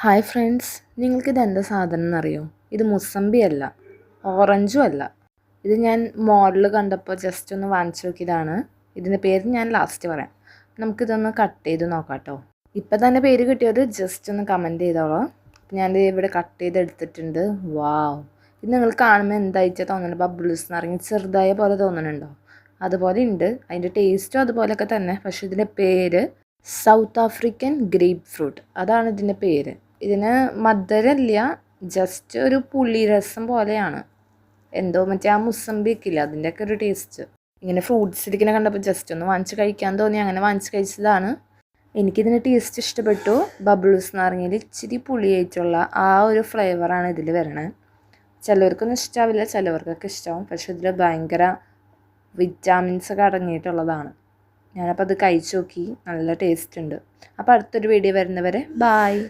Hi friends, നിങ്ങൾക്കിത് എന്താ സാധനം എന്നറിയോ? ഇത് മുസമ്പി അല്ല, ഓറഞ്ചും അല്ല. ഇത് ഞാൻ മോഡൽ കണ്ടപ്പോൾ ജസ്റ്റ് ഒന്ന് വാങ്ങിച്ചു നോക്കിയതാണ്. ഇതിൻ്റെ പേര് ഞാൻ ലാസ്റ്റ് പറയാം. നമുക്കിതൊന്ന് കട്ട് ചെയ്ത് നോക്കാം കേട്ടോ. ഇപ്പം തന്നെ പേര് കിട്ടിയത് ജസ്റ്റ് ഒന്ന് കമൻറ്റ് ചെയ്തോളൂ. ഞാൻ ഇവിടെ കട്ട് ചെയ്ത് എടുത്തിട്ടുണ്ട്. വാവ്, ഇത് നിങ്ങൾ കാണുമ്പോൾ എന്തായിച്ചാൽ തോന്നുന്നുണ്ട്? ബബിൾസ് നിറങ്ങി ചെറുതായ പോലെ തോന്നുന്നുണ്ടോ? അതുപോലെ ഉണ്ട്. അതിൻ്റെ ടേസ്റ്റും അതുപോലെയൊക്കെ തന്നെ. പക്ഷേ ഇതിൻ്റെ പേര് സൗത്ത് ആഫ്രിക്കൻ ഗ്രേപ്പ് ഫ്രൂട്ട്, അതാണ് ഇതിൻ്റെ പേര്. ഇതിന് മധുരമില്ല, ജസ്റ്റ് ഒരു പുളി രസം പോലെയാണ്. എന്തോ മറ്റേ ആ മുസമ്പിയൊക്കെ ഇല്ല, അതിൻ്റെയൊക്കെ ഒരു ടേസ്റ്റ്. ഇങ്ങനെ ഫ്രൂട്ട്സ് ഇരിക്കുന്ന കണ്ടപ്പോൾ ജസ്റ്റ് ഒന്ന് വാങ്ങിച്ച് കഴിക്കാൻ തോന്നി, അങ്ങനെ വാങ്ങിച്ച് കഴിച്ചതാണ്. എനിക്കിതിൻ്റെ ടേസ്റ്റ് ഇഷ്ടപ്പെട്ടു. ബബിൾസ് എന്ന് പറഞ്ഞാൽ ഇച്ചിരി പുളിയായിട്ടുള്ള ആ ഒരു ഫ്ലേവറാണ് ഇതിൽ വരണത്. ചിലവർക്കൊന്നും ഇഷ്ടമാവില്ല, ചിലവർക്കൊക്കെ ഇഷ്ടമാവും. പക്ഷെ ഇതിൽ ഭയങ്കര വിറ്റാമിൻസ് ഒക്കെ അടങ്ങിയിട്ടുള്ളതാണ്. ഞാനപ്പോൾ അത് കഴിച്ചു നോക്കി, നല്ല ടേസ്റ്റ് ഉണ്ട്. അപ്പോൾ അടുത്തൊരു വീഡിയോ വരുന്നവരെ ബായ്.